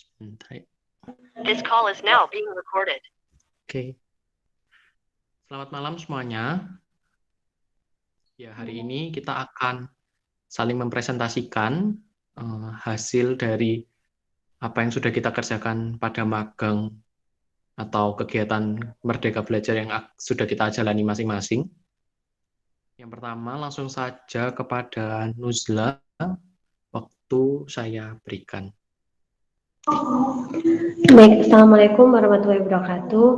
Sebentar. This call is now being recorded. Oke. Selamat malam semuanya. Ya, hari ini kita akan saling mempresentasikan hasil dari apa yang sudah kita kerjakan pada magang atau kegiatan Merdeka Belajar yang sudah kita jalani masing-masing. Yang pertama, langsung saja kepada Nuzla, waktu saya berikan. Baik, Assalamualaikum warahmatullahi wabarakatuh.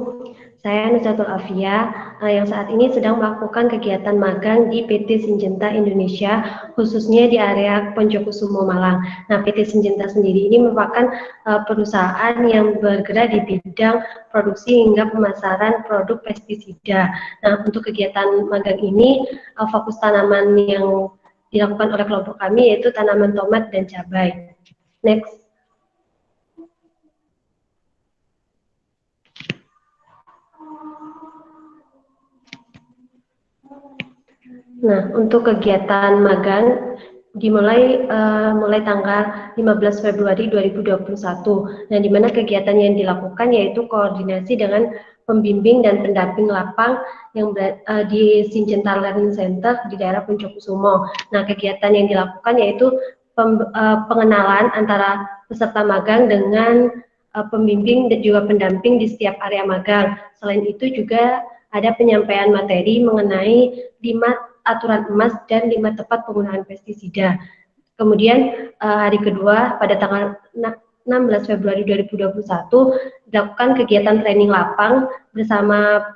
Saya Nuzlatul Afia, yang saat ini sedang melakukan kegiatan magang di PT Syngenta Indonesia, khususnya di area Poncokusumo Malang. Nah, PT Syngenta sendiri ini merupakan perusahaan yang bergerak di bidang produksi hingga pemasaran produk pestisida. Nah, untuk kegiatan magang ini, fokus tanaman yang dilakukan oleh kelompok kami yaitu tanaman tomat dan cabai. Next. Nah, untuk kegiatan magang dimulai mulai tanggal 15 Februari 2021. Nah, di mana kegiatan yang dilakukan yaitu koordinasi dengan pembimbing dan pendamping lapang yang di Syngenta Learning Center di daerah Poncokusumo. Nah, kegiatan yang dilakukan yaitu pengenalan antara peserta magang dengan pembimbing dan juga pendamping di setiap area magang. Selain itu juga ada penyampaian materi mengenai 5 aturan emas dan 5 tepat penggunaan pestisida. Kemudian hari kedua pada tanggal 16 Februari 2021 dilakukan kegiatan training lapang bersama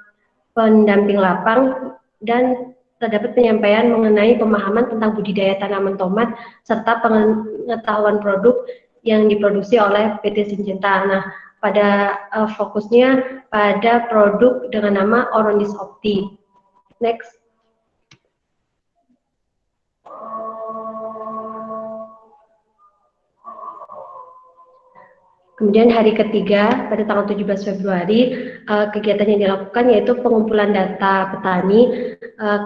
pendamping lapang dan terdapat penyampaian mengenai pemahaman tentang budidaya tanaman tomat serta pengetahuan produk yang diproduksi oleh PT Syngenta. Nah, pada fokusnya pada produk dengan nama Orondis Opti. Next. Kemudian hari ketiga pada tanggal 17 Februari kegiatan yang dilakukan yaitu pengumpulan data petani.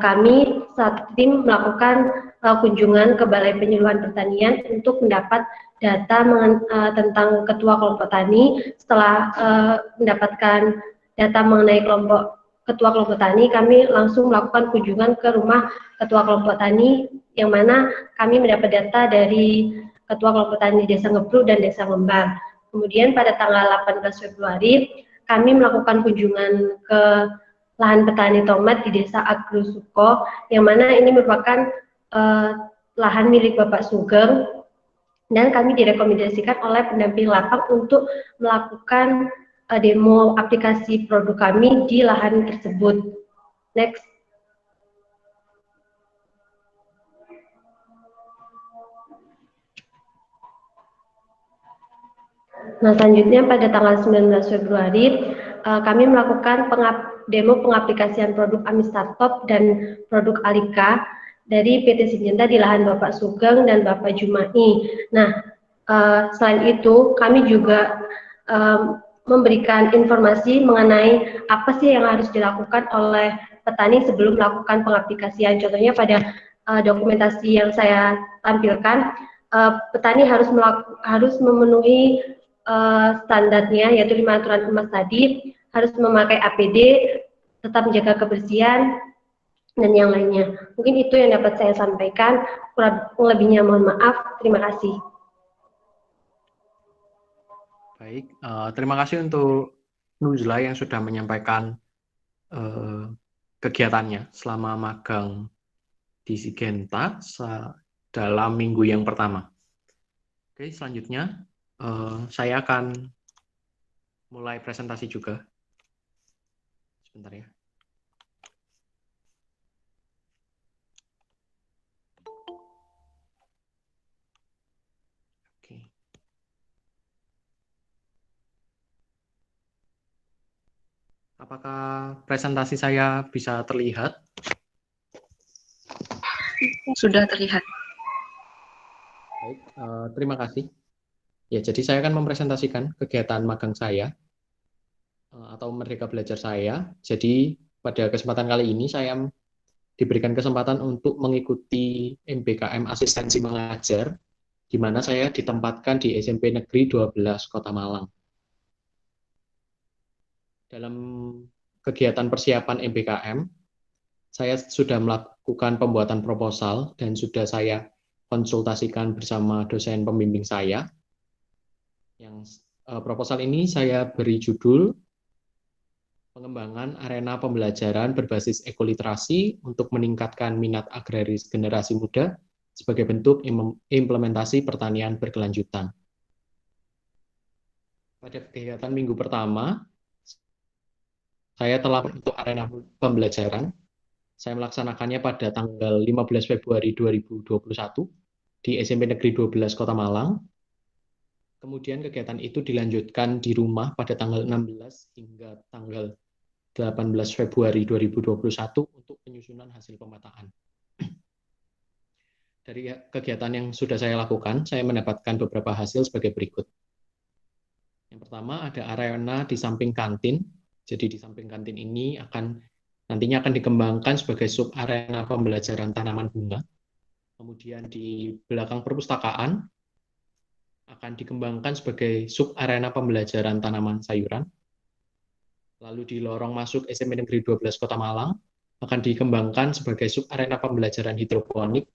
Kami saat tim melakukan kunjungan ke Balai Penyuluhan Pertanian untuk mendapat data tentang ketua kelompok tani. Setelah mendapatkan data mengenai ketua kelompok tani, kami langsung melakukan kunjungan ke rumah ketua kelompok tani yang mana kami mendapat data dari ketua kelompok tani Desa Ngebru dan Desa Ngembang. Kemudian pada tanggal 18 Februari, kami melakukan kunjungan ke lahan petani tomat di Desa Agrusuko, yang mana ini merupakan lahan milik Bapak Sugeng, dan kami direkomendasikan oleh pendamping lapang untuk melakukan demo aplikasi produk kami di lahan tersebut. Next. Nah, selanjutnya pada tanggal 19 Februari, kami melakukan demo pengaplikasian produk Amistartop dan produk Alika dari PT Syngenta di lahan Bapak Sugeng dan Bapak Jumai. Nah, selain itu, kami juga memberikan informasi mengenai apa sih yang harus dilakukan oleh petani sebelum melakukan pengaplikasian. Contohnya pada dokumentasi yang saya tampilkan, petani harus memenuhi standarnya, yaitu 5 aturan emas tadi, harus memakai APD, tetap menjaga kebersihan, dan yang lainnya. Mungkin itu yang dapat saya sampaikan, kurang lebihnya mohon maaf, terima kasih. Baik, terima kasih untuk Nuzla yang sudah menyampaikan kegiatannya selama magang di Syngenta dalam minggu yang pertama. Oke, selanjutnya saya akan mulai presentasi juga. Sebentar ya. Oke. Apakah presentasi saya bisa terlihat? Sudah terlihat. Baik, terima kasih. Ya, jadi saya akan mempresentasikan kegiatan magang saya atau Merdeka Belajar saya. Jadi pada kesempatan kali ini saya diberikan kesempatan untuk mengikuti MBKM Asistensi Mengajar di mana saya ditempatkan di SMP Negeri 12 Kota Malang. Dalam kegiatan persiapan MBKM, saya sudah melakukan pembuatan proposal dan sudah saya konsultasikan bersama dosen pembimbing saya. Yang proposal ini saya beri judul pengembangan arena pembelajaran berbasis ekoliterasi untuk meningkatkan minat agraris generasi muda sebagai bentuk implementasi pertanian berkelanjutan. Pada kegiatan minggu pertama, saya telah untuk arena pembelajaran. Saya melaksanakannya pada tanggal 15 Februari 2021 di SMP Negeri 12 Kota Malang. Kemudian kegiatan itu dilanjutkan di rumah pada tanggal 16 hingga tanggal 18 Februari 2021 untuk penyusunan hasil pemetaan. Dari kegiatan yang sudah saya lakukan, saya mendapatkan beberapa hasil sebagai berikut. Yang pertama, ada arena di samping kantin. Jadi di samping kantin ini nantinya akan dikembangkan sebagai sub arena pembelajaran tanaman bunga. Kemudian di belakang perpustakaan akan dikembangkan sebagai sub arena pembelajaran tanaman sayuran. Lalu di lorong masuk SMP Negeri 12 Kota Malang akan dikembangkan sebagai sub arena pembelajaran hidroponik.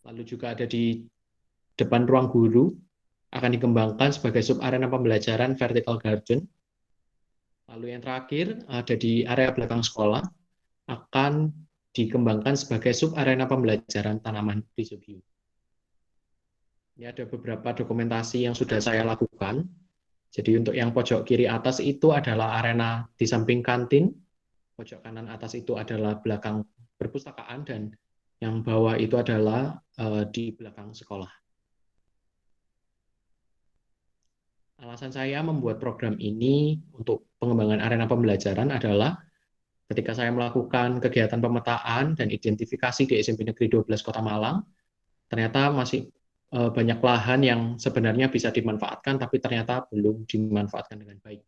Lalu juga ada di depan ruang guru akan dikembangkan sebagai sub arena pembelajaran vertical garden. Lalu yang terakhir ada di area belakang sekolah akan dikembangkan sebagai sub arena pembelajaran tanaman rhizobium. Ini ada beberapa dokumentasi yang sudah saya lakukan. Jadi untuk yang pojok kiri atas itu adalah arena di samping kantin, pojok kanan atas itu adalah belakang perpustakaan, dan yang bawah itu adalah di belakang sekolah. Alasan saya membuat program ini untuk pengembangan arena pembelajaran adalah ketika saya melakukan kegiatan pemetaan dan identifikasi di SMP Negeri 12 Kota Malang, ternyata masih banyak lahan yang sebenarnya bisa dimanfaatkan, tapi ternyata belum dimanfaatkan dengan baik.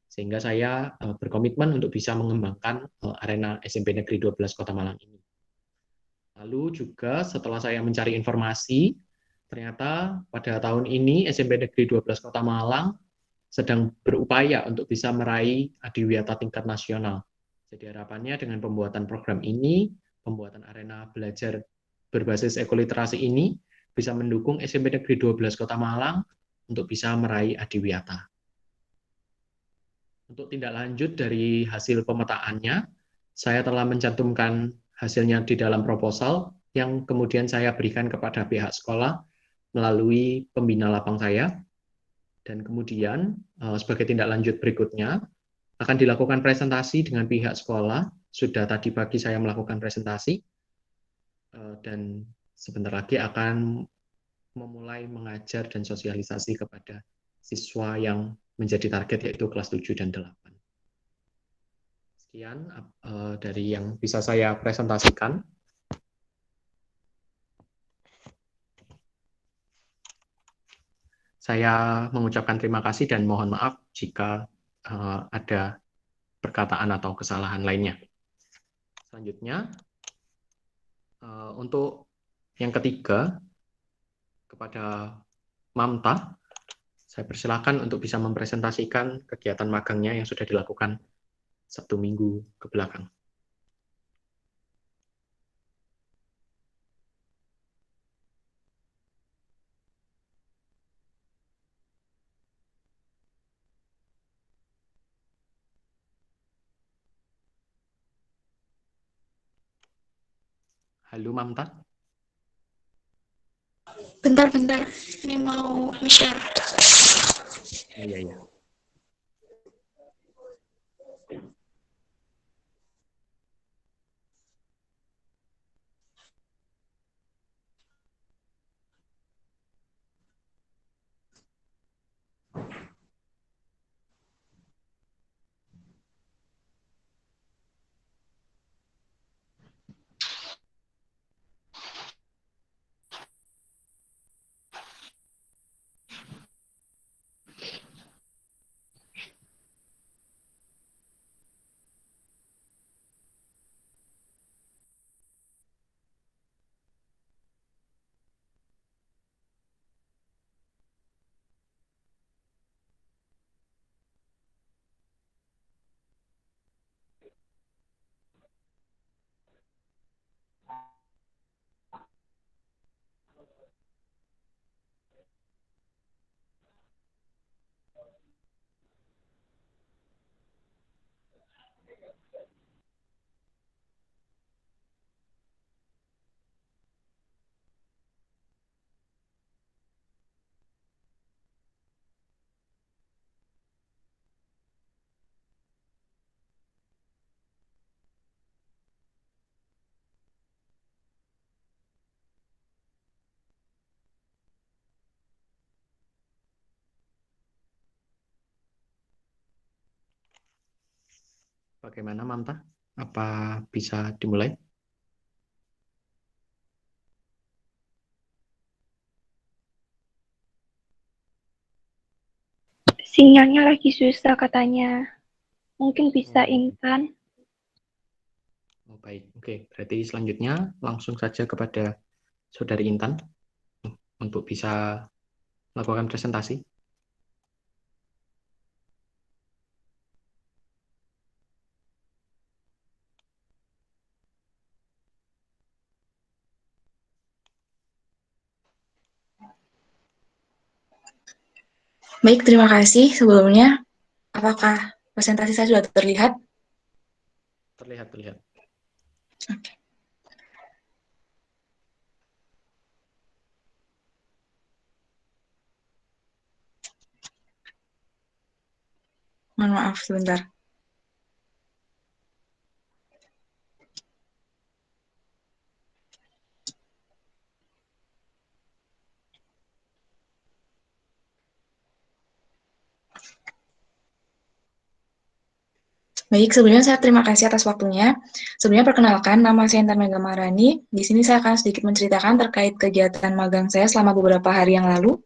Sehingga saya berkomitmen untuk bisa mengembangkan arena SMP Negeri 12 Kota Malang ini. Lalu juga setelah saya mencari informasi, ternyata pada tahun ini SMP Negeri 12 Kota Malang sedang berupaya untuk bisa meraih adiwiyata tingkat nasional. Jadi harapannya dengan pembuatan program ini, pembuatan arena belajar berbasis ekoliterasi ini, bisa mendukung SMP Negeri 12 Kota Malang untuk bisa meraih adiwiyata. Untuk tindak lanjut dari hasil pemetaannya, saya telah mencantumkan hasilnya di dalam proposal yang kemudian saya berikan kepada pihak sekolah melalui pembina lapang saya. Dan kemudian sebagai tindak lanjut berikutnya akan dilakukan presentasi dengan pihak sekolah. Sudah tadi pagi saya melakukan presentasi dan sebentar lagi akan memulai mengajar dan sosialisasi kepada siswa yang menjadi target, yaitu kelas 7 dan 8. Sekian dari yang bisa saya presentasikan. Saya mengucapkan terima kasih dan mohon maaf jika ada perkataan atau kesalahan lainnya. Selanjutnya, untuk yang ketiga, kepada Mamta, saya persilakan untuk bisa mempresentasikan kegiatan magangnya yang sudah dilakukan 1 minggu ke belakang. Halo Mamta. Bentar. Ini mau share. Iya. Bagaimana, Mamta? Apa bisa dimulai? Sinyalnya lagi susah katanya. Mungkin bisa Oh, Intan. oh, baik. Oke, berarti selanjutnya langsung saja kepada Saudari Intan untuk bisa melakukan presentasi. Baik, terima kasih sebelumnya. Apakah presentasi saya sudah terlihat? Terlihat, terlihat. Oke. Mohon maaf sebentar. Baik, sebelumnya saya terima kasih atas waktunya. Sebelumnya perkenalkan, nama saya Intan Mega Maharani. Di sini saya akan sedikit menceritakan terkait kegiatan magang saya selama beberapa hari yang lalu.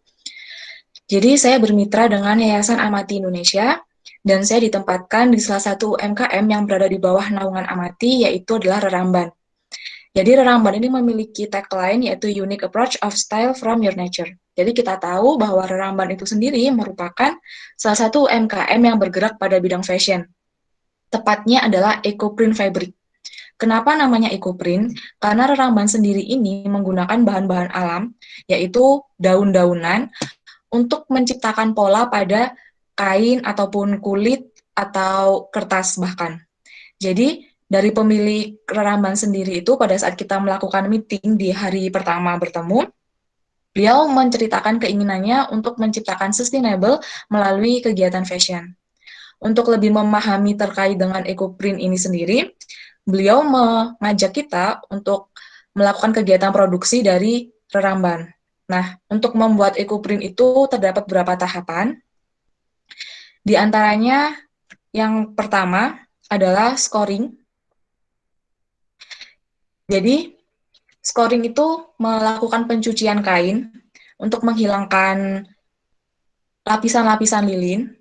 Jadi saya bermitra dengan Yayasan Amati Indonesia, dan saya ditempatkan di salah satu UMKM yang berada di bawah naungan Amati, yaitu adalah Reramban. Jadi Reramban ini memiliki tagline yaitu Unique Approach of Style from Your Nature. Jadi kita tahu bahwa Reramban itu sendiri merupakan salah satu UMKM yang bergerak pada bidang fashion. Tepatnya adalah eco-print fabric. Kenapa namanya eco-print? Karena Reramban sendiri ini menggunakan bahan-bahan alam, yaitu daun-daunan, untuk menciptakan pola pada kain ataupun kulit atau kertas bahkan. Jadi dari pemilik Reramban sendiri itu pada saat kita melakukan meeting di hari pertama bertemu, beliau menceritakan keinginannya untuk menciptakan sustainable melalui kegiatan fashion. Untuk lebih memahami terkait dengan eco-print ini sendiri, beliau mengajak kita untuk melakukan kegiatan produksi dari Reramban. Nah, untuk membuat eco-print itu terdapat beberapa tahapan. Di antaranya yang pertama adalah scoring. Jadi, scoring itu melakukan pencucian kain untuk menghilangkan lapisan-lapisan lilin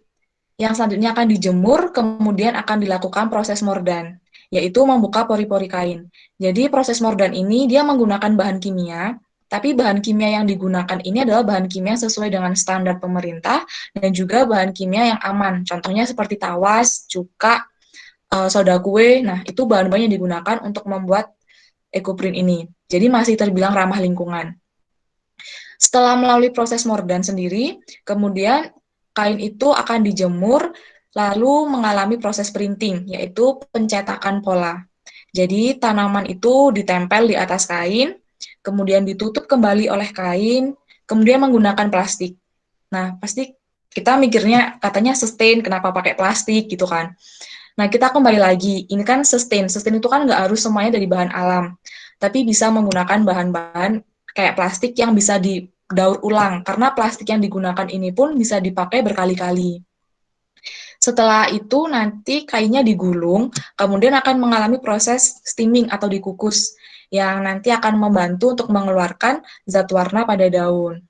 yang selanjutnya akan dijemur, kemudian akan dilakukan proses mordan, yaitu membuka pori-pori kain. Jadi proses mordan ini dia menggunakan bahan kimia, tapi bahan kimia yang digunakan ini adalah bahan kimia sesuai dengan standar pemerintah dan juga bahan kimia yang aman. Contohnya seperti tawas, cuka, soda kue. Nah, itu bahan-bahan yang digunakan untuk membuat ecoprint ini. Jadi masih terbilang ramah lingkungan. Setelah melalui proses mordan sendiri, kemudian kain itu akan dijemur, lalu mengalami proses printing, yaitu pencetakan pola. Jadi tanaman itu ditempel di atas kain, kemudian ditutup kembali oleh kain, kemudian menggunakan plastik. Nah, pasti kita mikirnya katanya sustain, kenapa pakai plastik gitu kan. Nah, kita kembali lagi, ini kan sustain. Sustain itu kan nggak harus semuanya dari bahan alam, tapi bisa menggunakan bahan-bahan kayak plastik yang bisa didaur ulang, karena plastik yang digunakan ini pun bisa dipakai berkali-kali. Setelah itu nanti kainnya digulung, kemudian akan mengalami proses steaming atau dikukus, yang nanti akan membantu untuk mengeluarkan zat warna pada daun.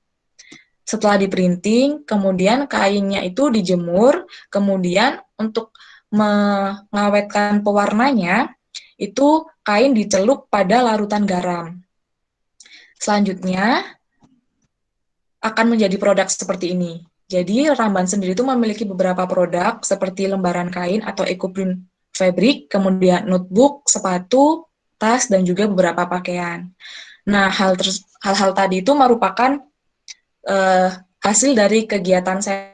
Setelah di-printing, kemudian kainnya itu dijemur, kemudian untuk mengawetkan pewarnanya, itu kain dicelup pada larutan garam. Selanjutnya, akan menjadi produk seperti ini. Jadi, Reramban sendiri itu memiliki beberapa produk seperti lembaran kain atau ecoprint fabric, kemudian notebook, sepatu, tas, dan juga beberapa pakaian. Nah, hal-hal tadi itu merupakan hasil dari kegiatan saya.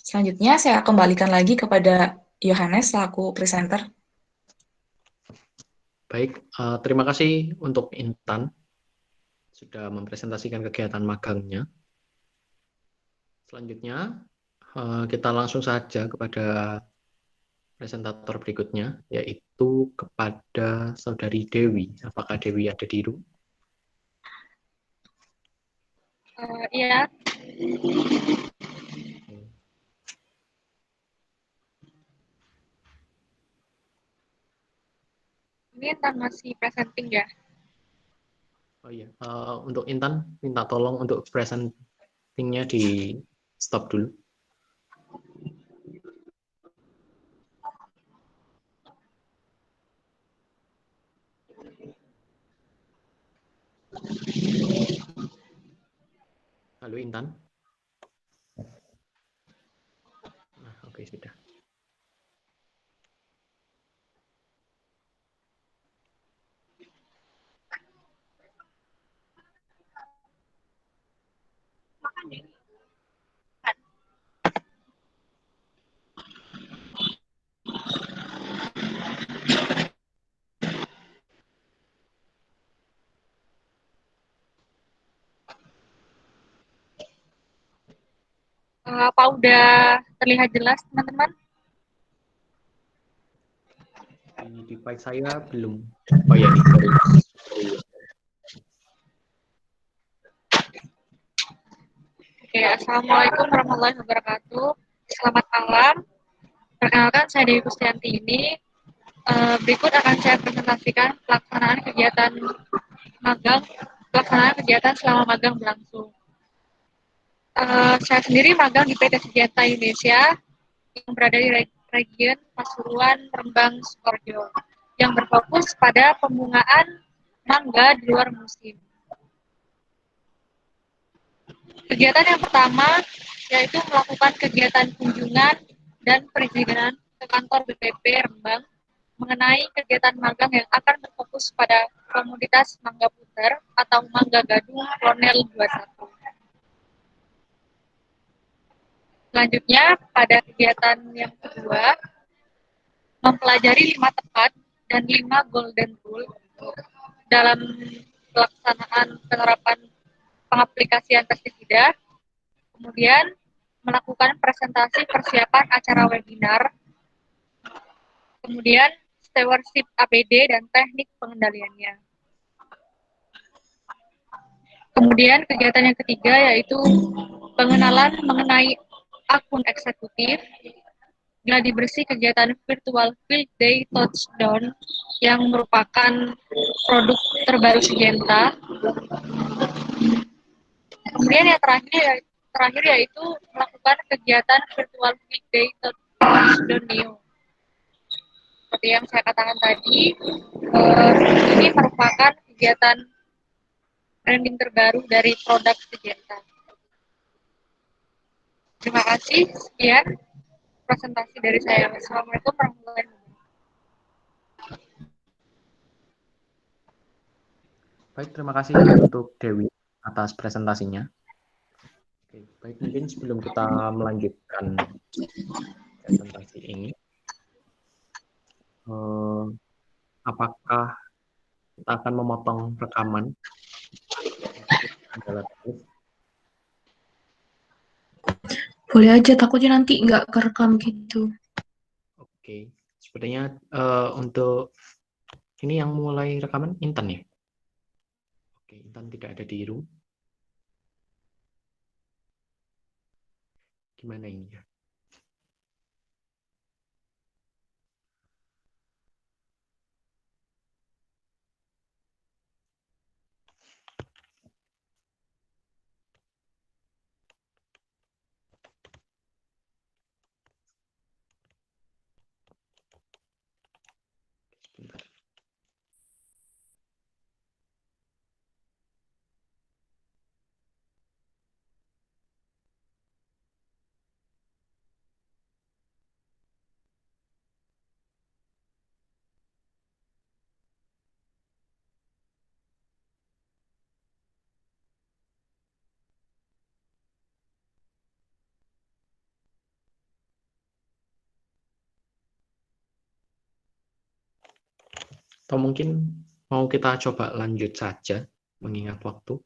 Selanjutnya, saya kembalikan lagi kepada Yohanes selaku presenter. Baik, terima kasih untuk Intan sudah mempresentasikan kegiatan magangnya. Selanjutnya, kita langsung saja kepada presentator berikutnya, yaitu kepada Saudari Dewi. Apakah Dewi ada di room? Iya, ini Intan masih presenting ya. Oh iya, untuk Intan, minta tolong untuk presentingnya di stop dulu. Halo Intan. Nah, oke, sudah. Apa udah terlihat jelas, teman-teman? Di device saya belum. Oh ya, ini baru. Oke, Assalamualaikum warahmatullahi wabarakatuh. Selamat malam. Perkenalkan, saya Dewi Kustianti ini. Berikut akan saya presentasikan pelaksanaan kegiatan selama magang berlangsung. Saya sendiri magang di PT Sejahtera Indonesia yang berada di region Pasuruan, Rembang, Sukoharjo, yang berfokus pada pembungaan mangga di luar musim. Kegiatan yang pertama yaitu melakukan kegiatan kunjungan dan perizinan ke kantor BPP Rembang mengenai kegiatan magang yang akan berfokus pada komoditas mangga puter atau mangga gadung Ronel 21. Selanjutnya, pada kegiatan yang kedua, mempelajari 5 tepat dan 5 golden rule dalam pelaksanaan penerapan pengaplikasian pestisida, kemudian melakukan presentasi persiapan acara webinar, kemudian stewardship APD dan teknik pengendaliannya. Kemudian kegiatan yang ketiga yaitu pengenalan mengenai akun eksekutif, gladi bersih kegiatan virtual Field Day Touchdown yang merupakan produk terbaru Syngenta. Kemudian yang terakhir yaitu melakukan kegiatan virtual Field Day Touchdown Neo. Seperti yang saya katakan tadi, ini merupakan kegiatan branding terbaru dari produk Syngenta. Terima kasih. Sekian presentasi dari saya. Assalamualaikum warahmatullahi wabarakatuh. Baik, terima kasih untuk Dewi atas presentasinya. Oke, baik, mungkin sebelum kita melanjutkan presentasi ini, apakah kita akan memotong rekaman? Boleh aja, takutnya nanti nggak kerekam gitu. Oke, sepertinya untuk ini yang mulai rekaman Intan ya? Oke, Intan tidak ada di room. Gimana ini ya? Sebentar. Atau mungkin mau kita coba lanjut saja, mengingat waktu.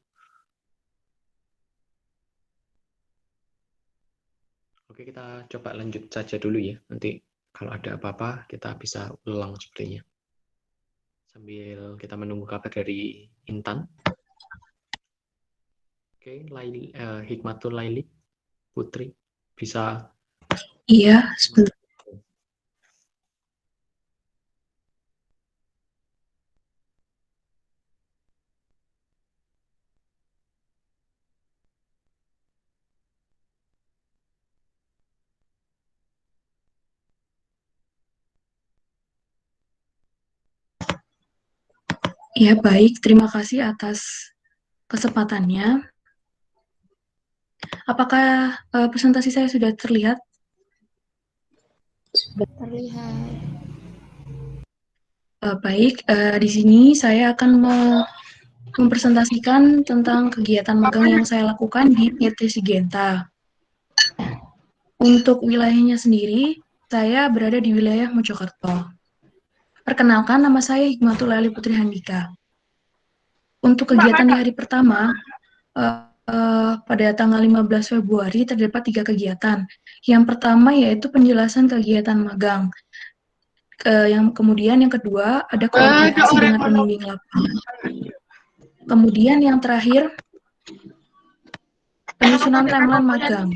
Oke, kita coba lanjut saja dulu ya. Nanti kalau ada apa-apa kita bisa ulang sepertinya. Sambil kita menunggu kabar dari Intan. Oke, Hikmatul Laili, Putri, bisa. Iya, sebentar. Ya, baik. Terima kasih atas kesempatannya. Apakah presentasi saya sudah terlihat? Terlihat. Baik, di sini saya akan mempresentasikan tentang kegiatan magang yang saya lakukan di PT Sigenta. Untuk wilayahnya sendiri, saya berada di wilayah Mojokerto. Perkenalkan, nama saya Hikmatul Laili Putri Handika. Untuk kegiatan di hari pertama, pada tanggal 15 Februari terdapat 3 kegiatan. Yang pertama yaitu penjelasan kegiatan magang. Yang kedua ada koordinasi dengan pembimbing lapangan. Kemudian yang terakhir penyusunan timeline magang.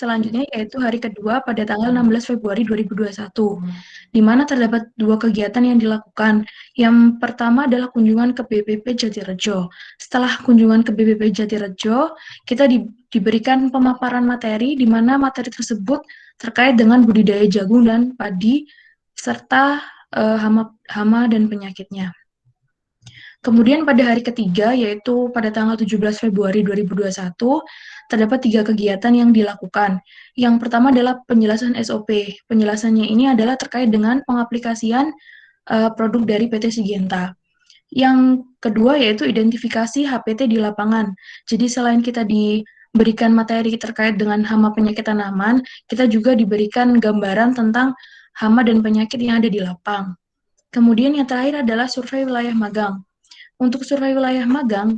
Selanjutnya yaitu hari kedua pada tanggal 16 Februari 2021, di mana terdapat 2 kegiatan yang dilakukan. Yang pertama adalah kunjungan ke BPP Jatirejo. Setelah kunjungan ke BPP Jatirejo, kita diberikan pemaparan materi, di mana materi tersebut terkait dengan budidaya jagung dan padi, serta hama dan penyakitnya. Kemudian pada hari ketiga, yaitu pada tanggal 17 Februari 2021, terdapat 3 kegiatan yang dilakukan. Yang pertama adalah penjelasan SOP. Penjelasannya ini adalah terkait dengan pengaplikasian produk dari PT Sigenta. Yang kedua yaitu identifikasi HPT di lapangan. Jadi selain kita diberikan materi terkait dengan hama penyakit tanaman, kita juga diberikan gambaran tentang hama dan penyakit yang ada di lapang. Kemudian yang terakhir adalah survei wilayah magang. Untuk survei wilayah magang,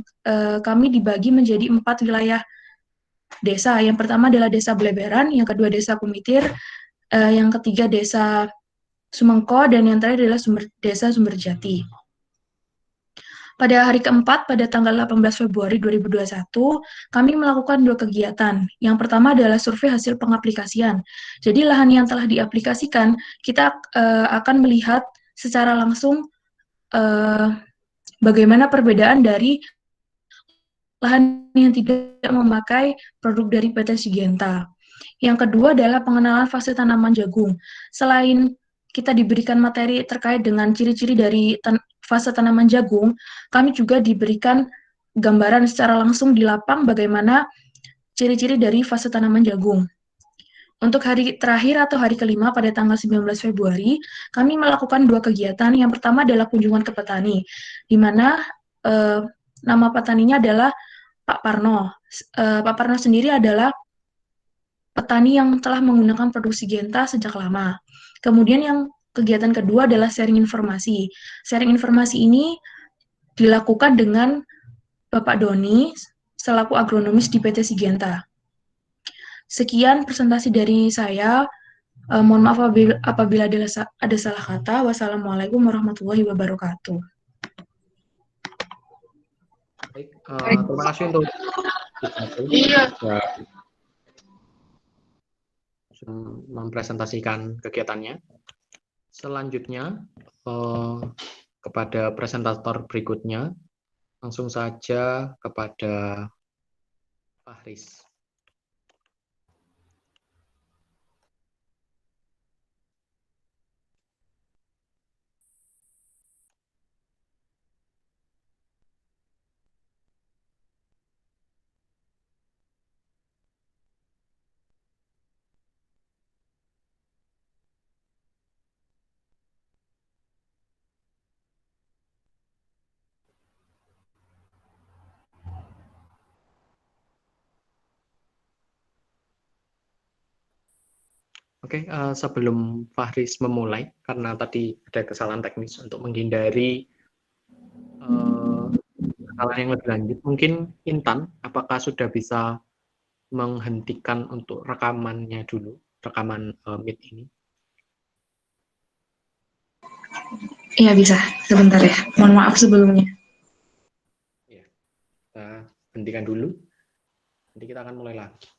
kami dibagi menjadi 4 wilayah desa. Yang pertama adalah Desa Bleberan, yang kedua Desa Kumitir, yang ketiga Desa Sumengko, dan yang terakhir adalah Desa Sumberjati. Pada hari keempat, pada tanggal 18 Februari 2021, kami melakukan 2 kegiatan. Yang pertama adalah survei hasil pengaplikasian. Jadi lahan yang telah diaplikasikan, kita akan melihat secara langsung bagaimana perbedaan dari lahan yang tidak memakai produk dari PT Sigenta. Yang kedua adalah pengenalan fase tanaman jagung. Selain kita diberikan materi terkait dengan ciri-ciri dari fase tanaman jagung, kami juga diberikan gambaran secara langsung di lapang bagaimana ciri-ciri dari fase tanaman jagung. Untuk hari terakhir atau hari kelima pada tanggal 19 Februari, kami melakukan 2 kegiatan. Yang pertama adalah kunjungan ke petani, di mana nama petaninya adalah Pak Parno. Pak Parno sendiri adalah petani yang telah menggunakan produk Sigenta sejak lama. Kemudian yang kegiatan kedua adalah sharing informasi. Sharing informasi ini dilakukan dengan Bapak Doni selaku agronomis di PT Sigenta. Sekian presentasi dari saya. Mohon maaf apabila ada salah kata. Wassalamualaikum warahmatullahi wabarakatuh. Baik, terima kasih untuk mempresentasikan kegiatannya. Selanjutnya kepada presentator berikutnya, langsung saja kepada Fahris. Oke, sebelum Fahris memulai, karena tadi ada kesalahan teknis untuk menghindari kesalahan yang lebih lanjut, mungkin Intan, apakah sudah bisa menghentikan untuk rekamannya dulu, rekaman Meet ini? Iya bisa, sebentar ya. Mohon maaf sebelumnya. Ya, kita hentikan dulu. Nanti kita akan mulai lagi.